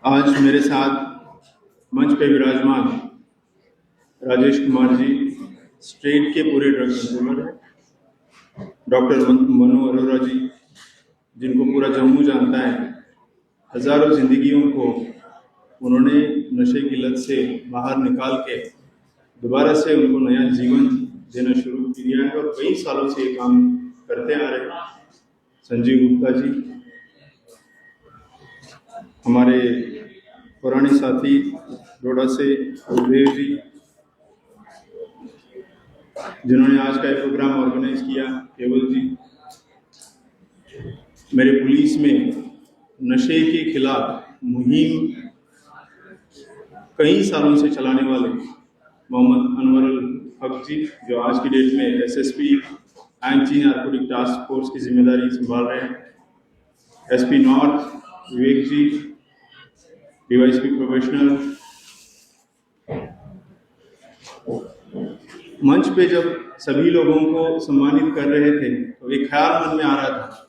आज मेरे साथ मंच पे विराजमान राजेश कुमार जी स्टेट के पूरे ड्रग कंट्रोलर हैं, डॉक्टर मनु अरोरा जी जिनको पूरा जम्मू जानता है। हजारों जिंदगियों को उन्होंने नशे की लत से बाहर निकाल के दोबारा से उनको नया जीवन देना शुरू किया है और कई सालों से ये काम करते आ रहे हैं। संजीव गुप्ता जी हमारे पुराने साथी डोडा से गुरुदेव जी जिन्होंने आज का ये प्रोग्राम ऑर्गेनाइज किया, केवल जी, मेरे पुलिस में नशे के खिलाफ मुहिम कई सालों से चलाने वाले मोहम्मद अनवर हक जी जो आज की डेट में SSP anti narcotic task force की जिम्मेदारी संभाल रहे हैं, एसपी नॉर्थ विवेक जी, डीवाईएसपी प्रोफेशनल। मंच पे जब सभी लोगों को सम्मानित कर रहे थे तो एक ख्याल मन में आ रहा था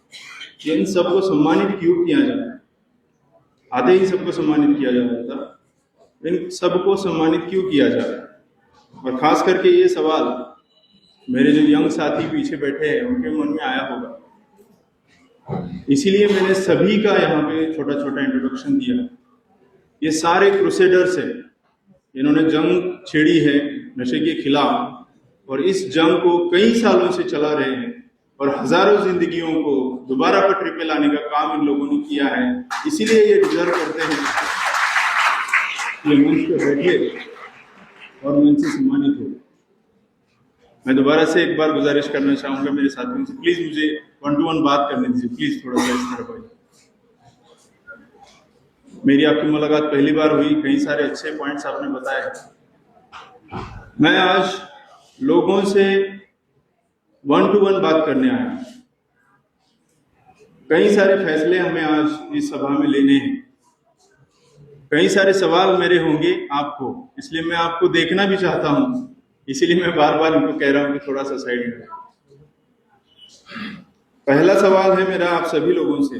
कि इन सबको सम्मानित क्यों किया जाए। आधे ही सबको सम्मानित किया जा रहा था, इन सबको सम्मानित क्यों किया जा रहा है। और खास करके ये सवाल मेरे जो यंग साथी पीछे बैठे हैं उनके मन में आया होगा, इसीलिए मैंने सभी का यहाँ पे छोटा छोटा इंट्रोडक्शन दिया। ये सारे क्रूसेडर्स हैं, इन्होंने जंग छेड़ी है नशे के खिलाफ और इस जंग को कई सालों से चला रहे हैं और हजारों जिंदगियों को दोबारा पटरी पे लाने का काम इन लोगों ने किया है। इसीलिए ये डिजर्व करते हैं ये मंच पर बैठिए और मंच से सम्मानित हो। मैं दोबारा से एक बार गुजारिश करना चाहूंगा मेरे साथियों से, प्लीज मुझे 1 to 1 बात करने दीजिए, प्लीज थोड़ा सा इस तरफ आइए। मेरी आपकी मुलाकात पहली बार हुई, कई सारे अच्छे पॉइंट्स आपने बताए। मैं आज लोगों से 1 to 1 बात करने आया। कई सारे फैसले हमें आज इस सभा में लेने हैं, कई सारे सवाल मेरे होंगे आपको, इसलिए मैं आपको देखना भी चाहता हूं, इसीलिए मैं बार बार इनको कह रहा हूं कि थोड़ा सा साइड में। पहला सवाल है मेरा आप सभी लोगों से,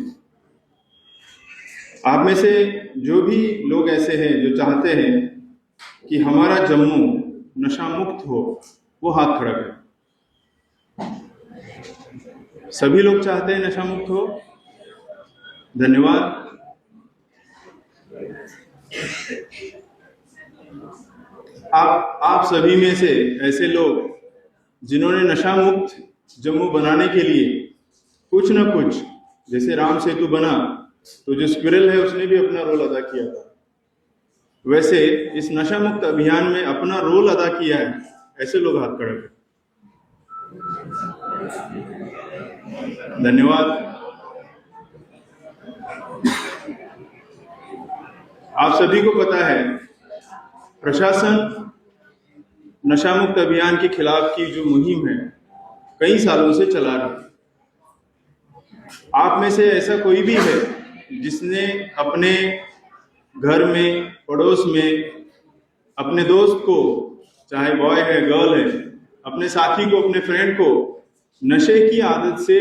आप में से जो भी लोग ऐसे हैं जो चाहते हैं कि हमारा जम्मू नशा मुक्त हो, वो हाथ खड़ा करें। सभी लोग चाहते हैं नशा मुक्त हो? धन्यवाद। आप सभी में से ऐसे लोग जिन्होंने नशा मुक्त जम्मू बनाने के लिए कुछ न कुछ, जैसे राम सेतु बना तो जो स्क्विरल है उसने भी अपना रोल अदा किया था, वैसे इस नशा मुक्त अभियान में अपना रोल अदा किया है, ऐसे लोग हाथ खड़े करें। धन्यवाद। आप सभी को पता है प्रशासन नशा मुक्त अभियान के खिलाफ की जो मुहिम है कई सालों से चला रहा है। आप में से ऐसा कोई भी है जिसने अपने घर में, पड़ोस में, अपने दोस्त को, चाहे बॉय है गर्ल है, अपने साथी को, अपने फ्रेंड को नशे की आदत से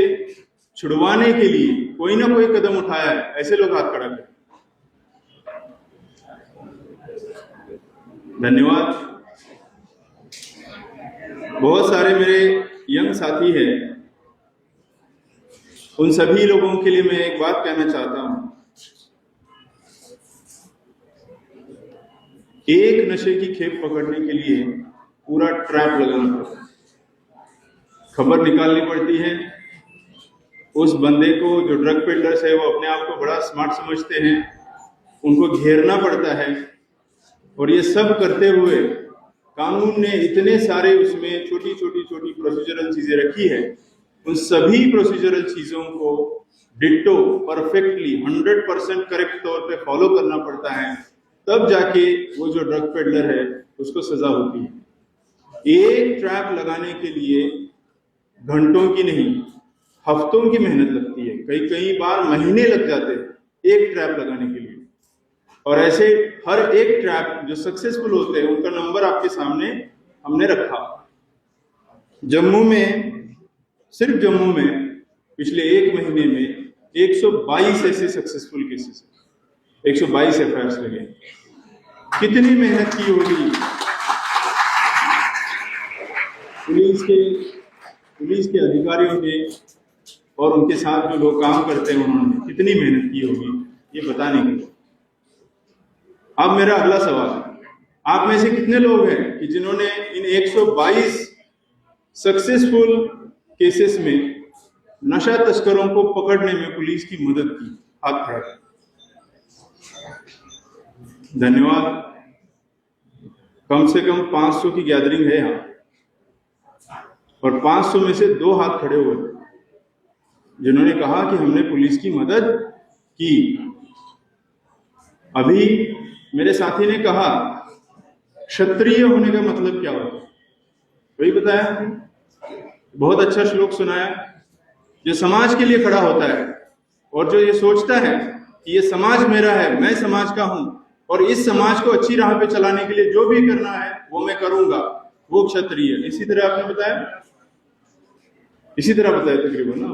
छुड़वाने के लिए कोई ना कोई कदम उठाया है? ऐसे लोग हाथ खड़ा करें। धन्यवाद। बहुत सारे मेरे यंग साथी हैं, उन सभी लोगों के लिए मैं एक बात कहना चाहता हूं, एक नशे की खेप पकड़ने के लिए पूरा ट्रैप लगाना पड़ता है, खबर निकालनी पड़ती है। उस बंदे को, जो ड्रग पेडलर्स है, वो अपने आप को बड़ा स्मार्ट समझते हैं, उनको घेरना पड़ता है। और ये सब करते हुए कानून ने इतने सारे उसमें छोटी छोटी प्रोसीजरल चीजें रखी है, उन सभी प्रोसीजरल चीजों को डिट्टो परफेक्टली 100% करेक्ट तौर पे फॉलो करना पड़ता है, तब जाके वो जो ड्रग पेडलर है उसको सजा होती है। एक ट्रैप लगाने के लिए घंटों की नहीं, हफ्तों की मेहनत लगती है, कई बार महीने लग जाते हैं एक ट्रैप लगाने के लिए। और ऐसे हर एक ट्रैप जो सक्सेसफुल होते हैं उनका नंबर आपके सामने हमने रखा। जम्मू में, सिर्फ जम्मू में पिछले 1 महीने में 122 ऐसे सक्सेसफुल केसेस, 122 एफआईआर लगे। कितनी मेहनत की होगी पुलिस के अधिकारियों ने और उनके साथ जो लोग काम करते हैं उन्होंने कितनी मेहनत की होगी ये बताने के लिए। अब मेरा अगला सवाल, आप में से कितने लोग हैं कि जिन्होंने इन 122 सक्सेसफुल केसेस में नशा तस्करों को पकड़ने में पुलिस की मदद की? हाथ खड़ा करें। धन्यवाद। कम से कम 500 की गैदरिंग है यहाँ, और 500 में से 2 हाथ खड़े हुए जिन्होंने कहा कि हमने पुलिस की मदद की। अभी मेरे साथी ने कहा क्षत्रिय होने का मतलब क्या होता है, वही बताया, बहुत अच्छा श्लोक सुनाया। जो समाज के लिए खड़ा होता है और जो ये सोचता है कि ये समाज मेरा है, मैं समाज का हूं और इस समाज को अच्छी राह पे चलाने के लिए जो भी करना है वो मैं करूंगा, वो क्षत्रिय। इसी तरह आपने बताया, इसी तरह बताया तकरीबन ना।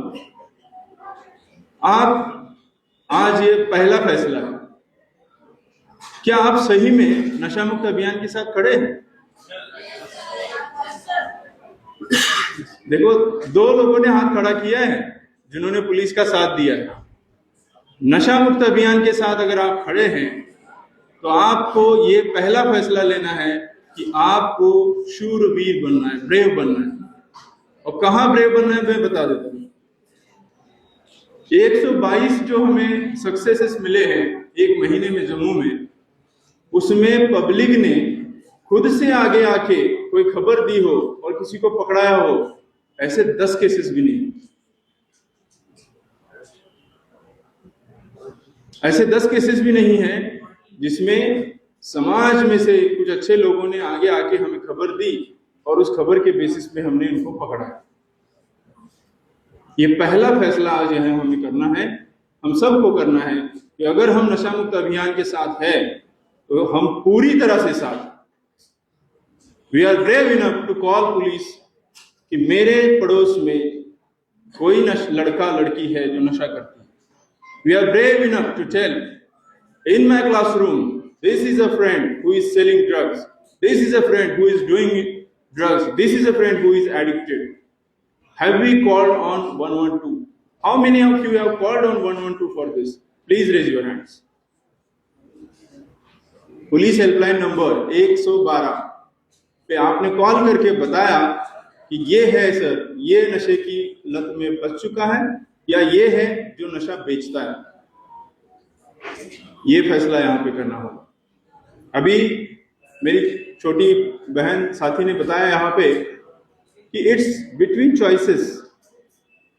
आप आज ये पहला फैसला है, क्या आप सही में नशा मुक्त अभियान के साथ खड़े हैं? देखो, 2 लोगों ने हाथ खड़ा किया है जिन्होंने पुलिस का साथ दिया है। नशा मुक्त अभियान के साथ अगर आप खड़े हैं तो आपको ये पहला फैसला लेना है कि आपको शूरवीर बनना है, ब्रेव बनना है। और कहां ब्रेव बनना है मैं बता देता हूं। 122 जो हमें सक्सेसेस मिले हैं 1 महीने में जम्मू में, उसमें पब्लिक ने खुद से आगे आके कोई खबर दी हो और किसी को पकड़ाया हो, ऐसे 10 केसेस भी नहीं। ऐसे 10 केसेस भी नहीं है जिसमें समाज में से कुछ अच्छे लोगों ने आगे आके हमें खबर दी और उस खबर के बेसिस पे हमने इनको पकड़ा। ये पहला फैसला आज यहाँ हमें करना है, हम सबको करना है कि अगर हम नशा मुक्त अभियान के साथ है तो हम पूरी तरह से साथ। We are brave enough to call police कि मेरे पड़ोस में कोई लड़का लड़की है जो नशा करती है। We are brave enough to tell in my classroom this is a friend who is selling drugs, this is a friend who is doing drugs, this is a friend who is addicted. Have we called on 112? How many of you have called on 112 for this? Please raise your hands. Police helpline number 112 पे आपने call करके बताया कि ये है sir, ये नशे की लत में फंस चुका है या ये है जो नशा बेचता है। ये फैसला यहाँ पे करना होगा। अभी मेरी छोटी बहन साथी ने बताया यहाँ पे कि it's between choices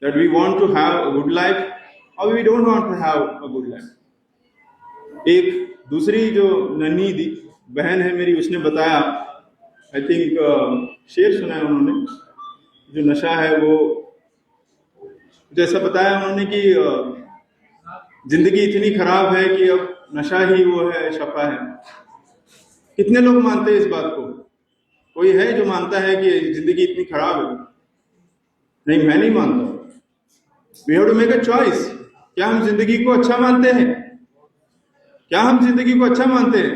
that we want to have a good life or we don't want to have a good life. एक दूसरी जो नन्ही बहन है मेरी, उसने बताया, आई थिंक शेर सुना है उन्होंने, जो नशा है वो जैसा बताया उन्होंने कि जिंदगी इतनी खराब है कि अब नशा ही वो है, शफा है। कितने लोग मानते हैं इस बात को? कोई है जो मानता है कि जिंदगी इतनी खराब है? नहीं, मैं नहीं मानता। We have to make a choice. क्या हम जिंदगी को अच्छा मानते हैं? क्या हम जिंदगी को अच्छा मानते हैं?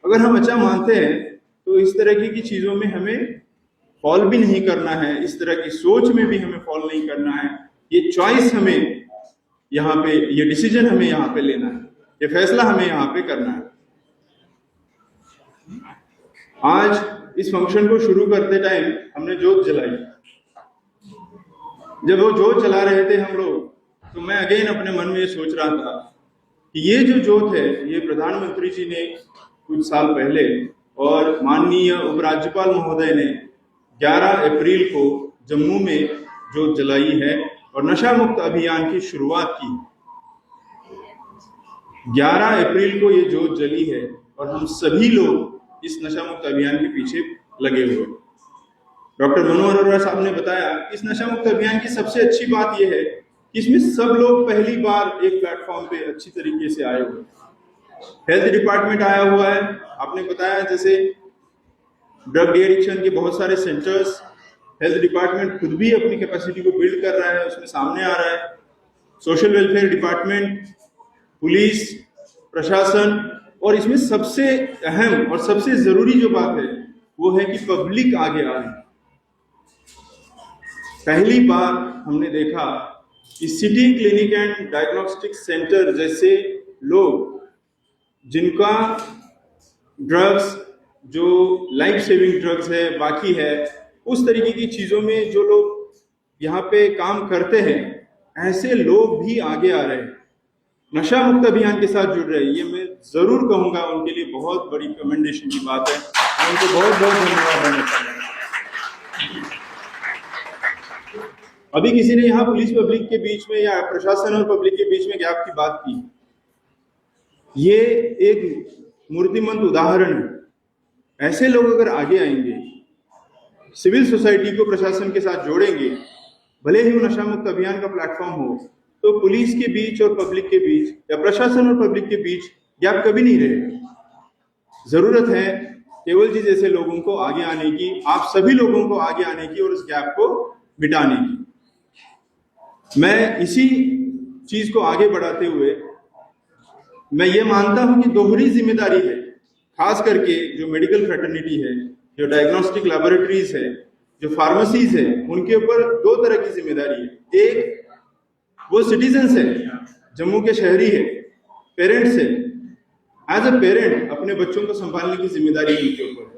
अगर हम अच्छा मानते हैं तो इस तरह की चीजों में हमें फॉल भी नहीं करना है, इस तरह की सोच में भी हमें फॉल नहीं करना है। ये चॉइस हमें यहाँ पे, ये डिसीजन हमें यहाँ पे लेना है, ये फैसला हमें यहाँ पे करना है। आज इस फंक्शन को शुरू करते टाइम हमने जोत जलाई। जब वो जोत जला रहे थे हम लोग, तो मैं अगेन अपने मन में ये सोच रहा था कि ये जो जोत है, ये प्रधानमंत्री जी ने कुछ साल पहले और माननीय उपराज्यपाल महोदय ने 11 अप्रैल को जम्मू में जोत जलाई है और नशा मुक्त अभियान की शुरुआत की। 11 अप्रैल को ये जोत जली है और हम सभी लोग इस नशा मुक्त अभियान के पीछे लगे हुए। डॉक्टर मनोहर अरोड़ा साहब ने बताया, इस नशा मुक्त अभियान की सबसे अच्छी बात यह है कि इसमें सब लोग पहली बार एक प्लेटफॉर्म पे अच्छी तरीके से आए हुए। हेल्थ डिपार्टमेंट आया हुआ है, आपने बताया जैसे ड्रग डी एडिक्शन के बहुत सारे सेंटर्स, हेल्थ डिपार्टमेंट खुद भी अपनी कैपेसिटी को बिल्ड कर रहा है, उसमें सामने आ रहा है। सोशल वेलफेयर डिपार्टमेंट पुलिस प्रशासन, और इसमें सबसे अहम और सबसे जरूरी जो बात है वो है कि पब्लिक आगे आ रही। पहली बार हमने देखा कि city clinic and diagnostic centre जैसे लोग जिनका ड्रग्स जो लाइफ सेविंग ड्रग्स है बाकी है, उस तरीके की चीजों में जो लोग यहाँ पे काम करते हैं, ऐसे लोग भी आगे आ रहे हैं, नशा मुक्त अभियान के साथ जुड़ रहे हैं। ये मैं जरूर कहूंगा उनके लिए बहुत बड़ी कमेंडेशन की बात है। मैं उनको बहुत बहुत धन्यवाद देना चाहूंगा। अभी किसी ने यहाँ पुलिस पब्लिक के बीच में या प्रशासन और पब्लिक के बीच में गैप की बात की। ये एक मूर्तिमंत उदाहरण है। ऐसे लोग अगर आगे आएंगे, सिविल सोसाइटी को प्रशासन के साथ जोड़ेंगे, भले ही वो नशा मुक्त अभियान का प्लेटफॉर्म हो, तो पुलिस के बीच और पब्लिक के बीच या प्रशासन और पब्लिक के बीच गैप कभी नहीं रहेगा। जरूरत है केवल जी जैसे लोगों को आगे आने की, आप सभी लोगों को आगे आने की और उस गैप को मिटाने की। मैं इसी चीज को आगे बढ़ाते हुए मैं ये मानता हूं कि दोहरी जिम्मेदारी है, खास करके जो मेडिकल फ्रेटर्निटी है, जो डायग्नोस्टिक लैबोरेटरीज है, जो फार्मेसीज है, उनके ऊपर दो तरह की जिम्मेदारी है। एक वो सिटीजन्स है, जम्मू के शहरी है, पेरेंट्स है। एज अ पेरेंट अपने बच्चों को संभालने की जिम्मेदारी उनके ऊपर है,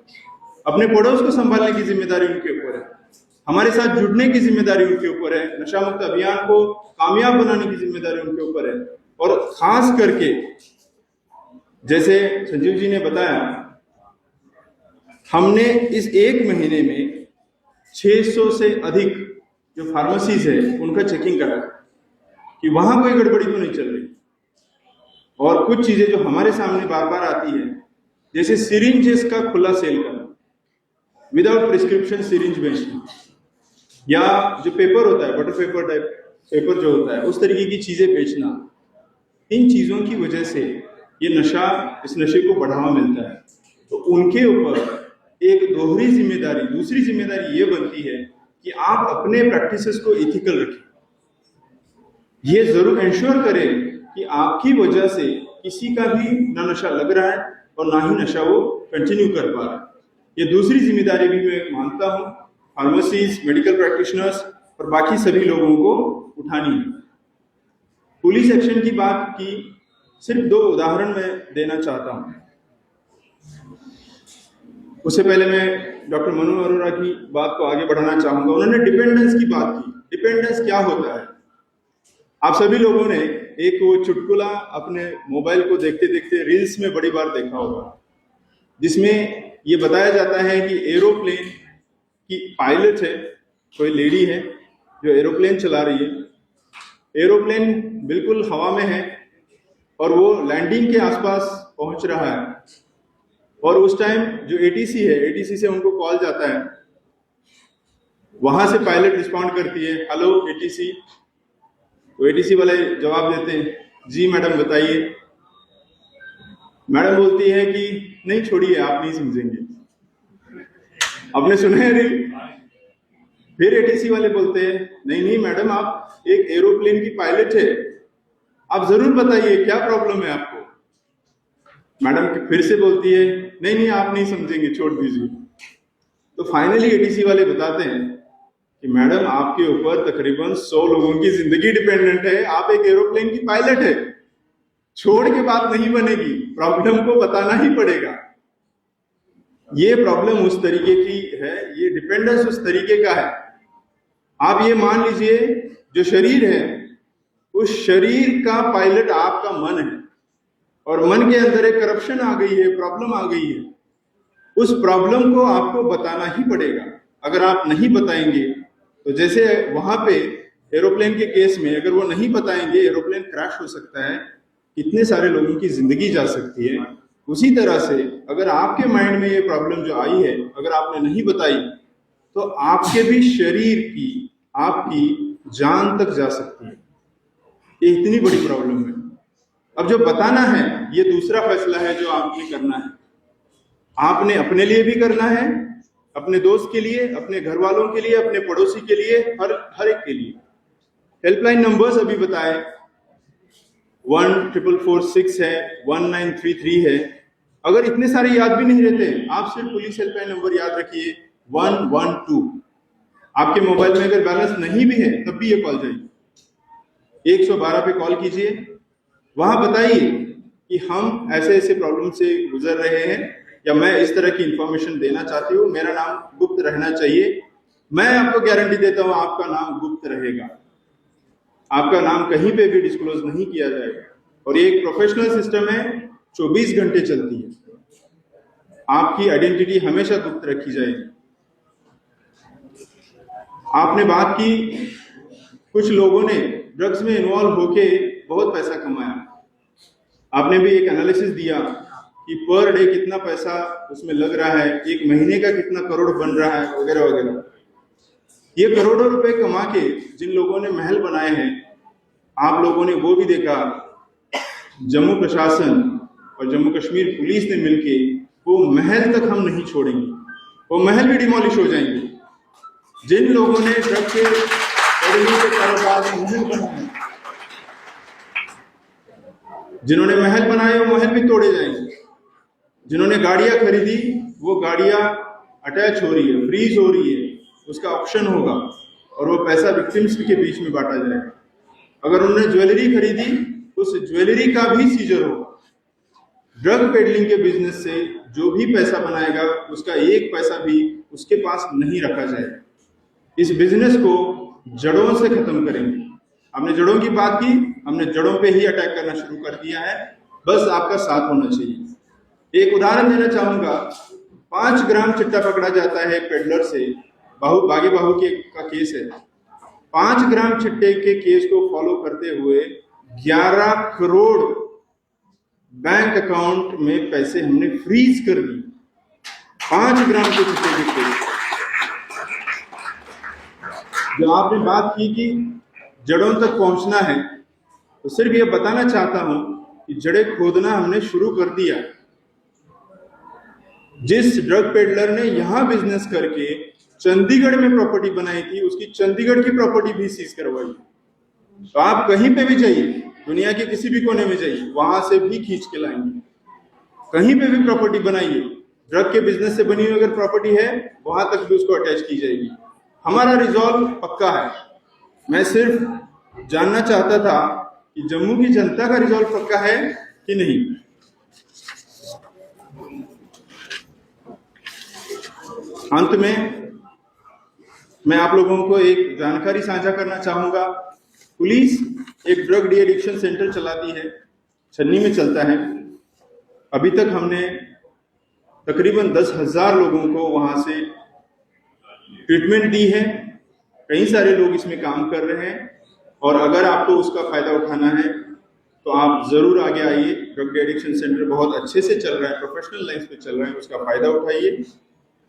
अपने पड़ोस को संभालने की जिम्मेदारी उनके ऊपर है, हमारे साथ जुड़ने की जिम्मेदारी उनके ऊपर है, नशा मुक्त अभियान को कामयाब बनाने की जिम्मेदारी उनके ऊपर है। और खास करके जैसे संजीव जी ने बताया, हमने इस एक महीने में 600 से अधिक जो फार्मेसीज है उनका चेकिंग करा कि वहां कोई गड़बड़ी तो नहीं चल रही। और कुछ चीजें जो हमारे सामने बार बार आती है, जैसे सिरिंजेस का खुला सेल करना, विदाउट प्रिस्क्रिप्शन सिरिंज बेचना, या जो पेपर होता है, बटर पेपर टाइप पेपर जो होता है, उस तरीके की चीजें बेचना। इन चीजों की वजह से ये नशा, इस नशे को बढ़ावा मिलता है। तो उनके ऊपर एक दोहरी जिम्मेदारी, दूसरी जिम्मेदारी ये बनती है कि आप अपने प्रैक्टिसेस को एथिकल रखें। ये जरूर इंश्योर करें कि आपकी वजह से किसी का भी ना नशा लग रहा है और ना ही नशा वो कंटिन्यू कर पा रहा है। ये दूसरी जिम्मेदारी भी मैं मानता हूँ फार्मेसीज, मेडिकल प्रैक्टिशनर्स और बाकी सभी लोगों को उठानी है। पुलिस एक्शन की बात की, सिर्फ दो उदाहरण मैं देना चाहता हूं। उससे पहले मैं डॉक्टर मनु अरोरा की बात को आगे बढ़ाना चाहूंगा। उन्होंने डिपेंडेंस की बात की। डिपेंडेंस क्या होता है? आप सभी लोगों ने एक वो चुटकुला अपने मोबाइल को देखते देखते रील्स में बड़ी बार देखा होगा, जिसमें ये बताया जाता है कि एरोप्लेन की पायलट है, कोई लेडी है जो एरोप्लेन चला रही है। एरोप्लेन बिल्कुल हवा में है और वो लैंडिंग के आसपास पहुंच रहा है, और उस टाइम जो एटीसी है, एटीसी से उनको कॉल जाता है। वहां से पायलट रिस्पॉन्ड करती है, हेलो एटीसी। तो एटीसी वाले जवाब देते हैं, जी मैडम बताइए। मैडम बोलती है कि नहीं छोड़िए, आप नहीं समझेंगे। आपने सुना है रील? फिर एटीसी वाले बोलते हैं, नहीं नहीं मैडम, आप एक एरोप्लेन की पायलट है, आप जरूर बताइए क्या प्रॉब्लम है आपको। मैडम फिर से बोलती है, नहीं नहीं आप नहीं समझेंगे, छोड़ दीजिए। तो फाइनली एटीसी वाले बताते हैं कि मैडम आपके ऊपर तकरीबन 100 लोगों की जिंदगी डिपेंडेंट है, आप एक एरोप्लेन की पायलट है, छोड़ के बात नहीं बनेगी, प्रॉब्लम को बताना ही पड़ेगा। ये प्रॉब्लम उस तरीके की है, ये डिपेंडेंस उस तरीके का है। आप ये मान लीजिए जो शरीर है, उस शरीर का पायलट आपका मन है, और मन के अंदर एक करप्शन आ गई है, प्रॉब्लम आ गई है। उस प्रॉब्लम को आपको बताना ही पड़ेगा। अगर आप नहीं बताएंगे तो जैसे वहां पे एरोप्लेन के केस में अगर वो नहीं बताएंगे, एरोप्लेन क्रैश हो सकता है, कितने सारे लोगों की जिंदगी जा सकती है। उसी तरह से अगर आपके माइंड में ये प्रॉब्लम जो आई है, अगर आपने नहीं बताई, तो आपके भी शरीर की, आपकी जान तक जा सकती है। ये इतनी बड़ी प्रॉब्लम है। अब जो बताना है, ये दूसरा फैसला है जो आपने करना है। आपने अपने लिए भी करना है, अपने दोस्त के लिए, अपने घर वालों के लिए, अपने पड़ोसी के लिए, हर एक के लिए। हेल्पलाइन नंबर्स अभी बताए, 14446 है, 1933 है। अगर इतने सारे याद भी नहीं रहते, आप सिर्फ पुलिस हेल्पलाइन नंबर याद रखिए 112। आपके मोबाइल में अगर बैलेंस नहीं भी है तब भी ये कॉल जाइए, 112 पे कॉल कीजिए, वहां बताइए कि हम ऐसे ऐसे प्रॉब्लम से गुजर रहे हैं या मैं इस तरह की इंफॉर्मेशन देना चाहती हूँ, मेरा नाम गुप्त रहना चाहिए। मैं आपको गारंटी देता हूँ आपका नाम गुप्त रहेगा, आपका नाम कहीं पे भी डिस्क्लोज नहीं किया जाएगा। और ये एक प्रोफेशनल सिस्टम है, 24 घंटे चलती है, आपकी आइडेंटिटी हमेशा गुप्त रखी जाएगी। आपने बात की कुछ लोगों ने ड्रग्स में इन्वॉल्व होके बहुत पैसा कमाया, आपने भी एक एनालिसिस दिया कि पर डे कितना पैसा उसमें लग रहा है, एक महीने का कितना करोड़ बन रहा है, वगैरह वगैरह। ये करोड़ों रुपए कमा के जिन लोगों ने महल बनाए हैं, आप लोगों ने वो भी देखा, जम्मू प्रशासन और जम्मू कश्मीर पुलिस ने मिलके वो महल तक हम नहीं छोड़ेंगे, वो महल भी डिमोलिश हो जाएंगे। जिन लोगों ने ड्रग के कारोबार में महल बनाए, जिन्होंने महल बनाए वो महल भी तोड़े जाएंगे। जिन्होंने गाड़ियां खरीदी वो गाड़ियां अटैच हो रही है, फ्रीज हो रही है, उसका ऑप्शन होगा और वो पैसा विक्टिम्स के बीच में बांटा जाएगा। अगर उन्होंने ज्वेलरी खरीदी उस ज्वेलरी का भी सीजर होगा। ड्रग पेडलिंग के बिजनेस से जो भी पैसा बनाएगा उसका एक पैसा भी उसके पास नहीं रखा जाएगा। इस बिजनेस को जड़ों से खत्म करेंगे। हमने जड़ों की बात की, हमने जड़ों पे ही अटैक करना शुरू कर दिया है, बस आपका साथ होना चाहिए। एक उदाहरण देना चाहूंगा, 5 ग्राम चिट्टा पकड़ा जाता है पेडलर से, बागी बाहू के का केस है। 5 ग्राम चिट्टे के केस को फॉलो करते हुए 11 करोड़ बैंक अकाउंट में पैसे हमने फ्रीज कर दिए। 5 ग्राम के चिट्टे के केस। जो आपने बात की कि जड़ों तक पहुंचना है, तो सिर्फ ये बताना चाहता हूं कि जड़ें खोदना हमने शुरू कर दिया। जिस ड्रग पेडलर ने यहां बिजनेस करके चंडीगढ़ में प्रॉपर्टी बनाई थी, उसकी चंडीगढ़ की प्रॉपर्टी भी सीज करवाई। तो आप कहीं पे भी जाइए, दुनिया के किसी भी कोने में जाइए, वहां से भी खींच के लाएंगे। कहीं पे भी प्रॉपर्टी बनाइए, ड्रग के बिजनेस से बनी हुई अगर प्रॉपर्टी है वहां तक भी उसको अटैच की जाएगी। हमारा रिजॉल्व पक्का है। मैं सिर्फ जानना चाहता था कि जम्मू की जनता का रिजॉल्व पक्का है कि नहीं। अंत में मैं आप लोगों को एक जानकारी साझा करना चाहूंगा। पुलिस एक ड्रग डी एडिक्शन सेंटर चलाती है, छन्नी में चलता है। अभी तक हमने तकरीबन 10,000 लोगों को वहां से ट्रीटमेंट दी है। कई सारे लोग इसमें काम कर रहे हैं और अगर आपको उसका फायदा उठाना है तो आप जरूर आगे आइए। ड्रग डी एडिक्शन सेंटर बहुत अच्छे से चल रहा है, प्रोफेशनल लाइन्स पे चल रहा है, उसका फायदा उठाइए।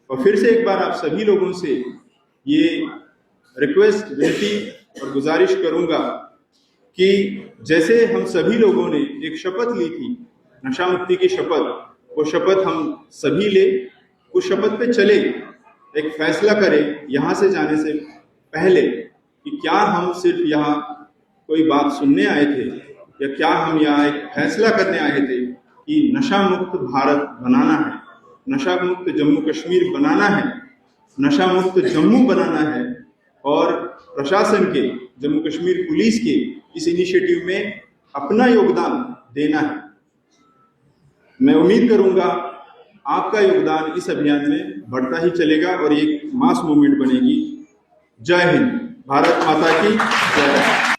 और फिर से एक बार आप सभी लोगों से ये रिक्वेस्ट, विनती और गुजारिश करूंगा कि जैसे हम सभी लोगों ने एक शपथ ली थी, नशा मुक्ति की शपथ, वो शपथ हम सभी ले, उस शपथ पे चले, एक फैसला करें यहाँ से जाने से पहले कि क्या हम सिर्फ यहाँ कोई बात सुनने आए थे या क्या हम यहाँ एक फैसला करने आए थे कि नशा मुक्त भारत बनाना है, नशा मुक्त जम्मू कश्मीर बनाना है, नशा मुक्त जम्मू बनाना है और प्रशासन के, जम्मू कश्मीर पुलिस के इस इनिशिएटिव में अपना योगदान देना है। मैं उम्मीद करूंगा आपका योगदान इस अभियान में बढ़ता ही चलेगा और एक मास मूवमेंट बनेगी। जय हिंद, भारत माता की जय।